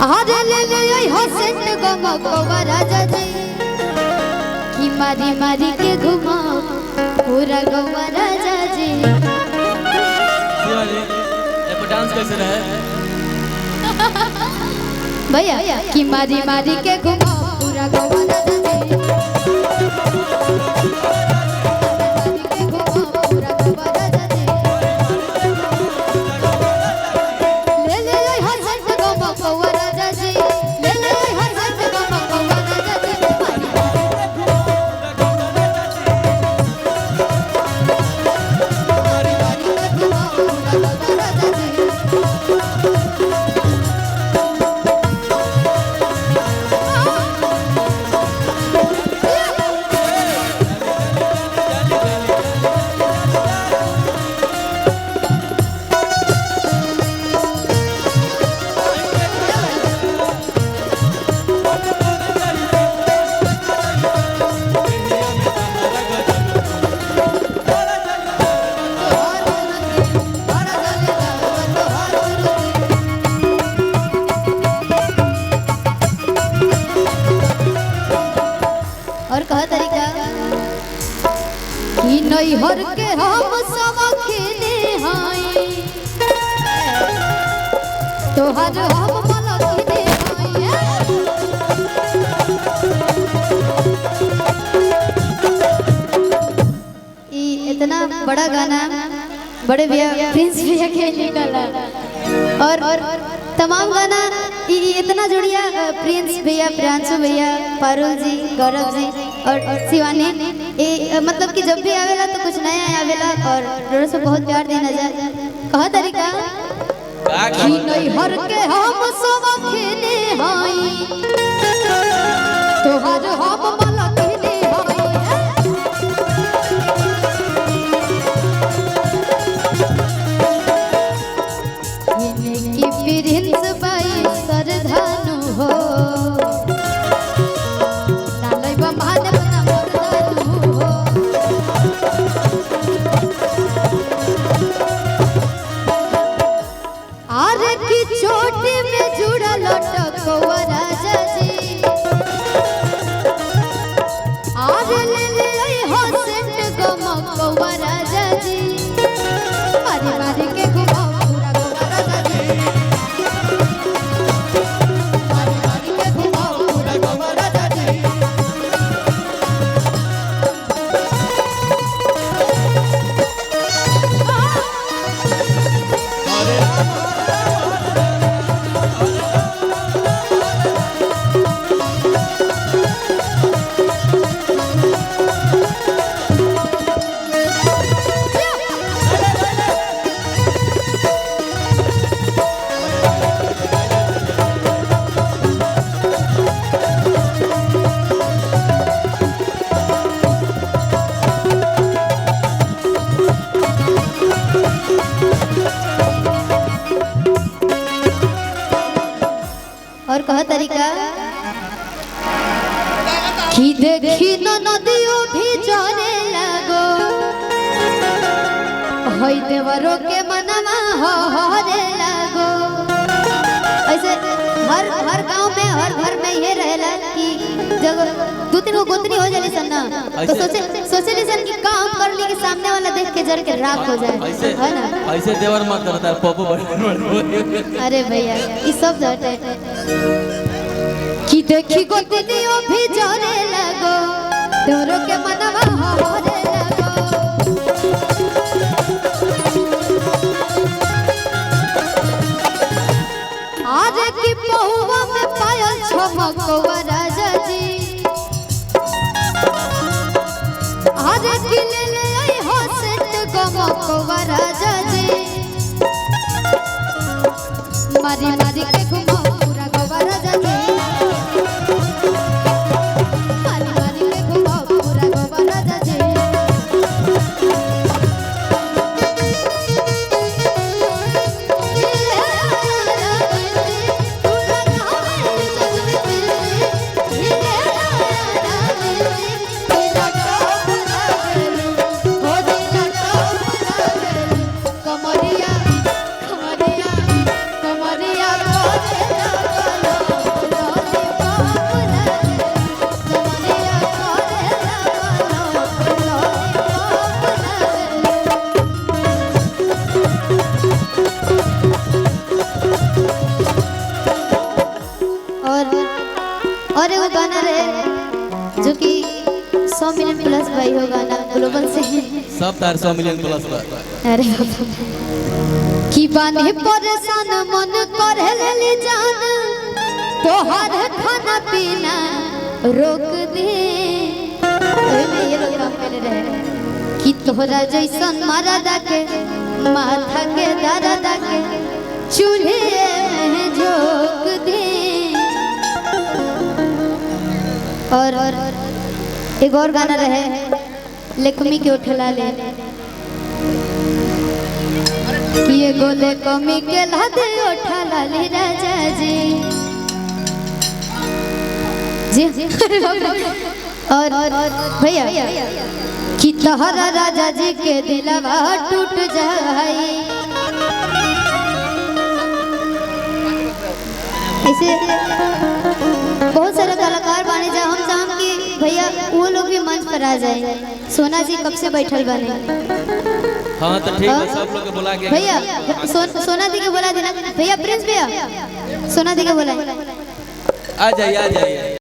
आरे ले ले आई हसेट गमकवा राजा जी कि मारी मारी के घुमा पूरा गवा राजा जी। ये डांस कैसे रहे भैया कि मारी मारी के घुमा पूरा गवा राजा जी। नैहर के हम सब खेले हाय तोहर हम मलकिने हाय। इतना बड़ा गाना बड़े भैया प्रिंस भैया के निकाला और तमाम गाना इतना जोड़िया प्रिंस भैया, प्रियांशु भैया, पारुल जी, गौरव जी और शिवानी। मतलब कि जब भी आवेला तो कुछ नया आवेला और रोड से बहुत प्यार देना जाए। कहा तरीका कि नैहर के हम सब खेले हाय तोहर हम मलकिने हाय। की प्रिंस बाई सरधानु हो नालय बमाने बना मरदानु हो। आरे की चोटी में जुड़ा लटकवा राजा जी। आरे ले ले आई हसेट गमकवा राजा जी मारी मारी के घुमा पूरा गवा राजा जी। मारी मारी के घुमा पूरा गवा राजा जी। और कहा तरीका कि देखी न नदियों भी जाने लगो होई देवरों के मनवा हरे लगो। ऐसे हर गांव में हर घर में ये रहेला कि जब दो तीन को गोतनी हो जाए सन ना तो सोचे सन कि काम कर ली कि सामने वाला देख के जर के राख हो जाए है ना। ऐसे देवर मत करता है पप्पू बड़े। अरे भैया ये सब जाते कि देखी गोतनियों भी जाने लगो देवरों के मनवा हरे लगो। आज की पहुआ में पायल छमकवा राजा जी। आज की ले ले आई हसेट गमकवा राजा जी मारी मारी के घुमा पूरा गवा राजा जी। मारी मारी के घुमा पूरा गवा राजा जी। कमरिया कमरिया कमरिया 100 मिलियन प्लस भाई हो गाना ग्लोबल से। सब तार 100 मिलियन प्लस बा। अरे की बानी परेशान मन करे ले जान तोहर खाना पीना रोक दे। ये लोग काम कर रहे कि तोहरा जैसन मारा के माथा के दर्द के चूल्हे में झोंक दे। और एक और गाना रहे लेकमी के उठला ले ये गोले कमी के लादे उठला ले राजा जी जी। और भैया कि तोहरा राजा जी के दिलवा टूट जाए। ऐसे बहुत सारे कलाकार बने जा हम चाहम कि भैया वो लोग भी मंच पर आ जाए। सोना जी कब से बैठल बने। हाँ तो ठीक है सब लोग के बुला के भैया सोना दी के बुला देना भैया प्रिंस भैया सोना दी के बुला आ जाइए आ जाइए।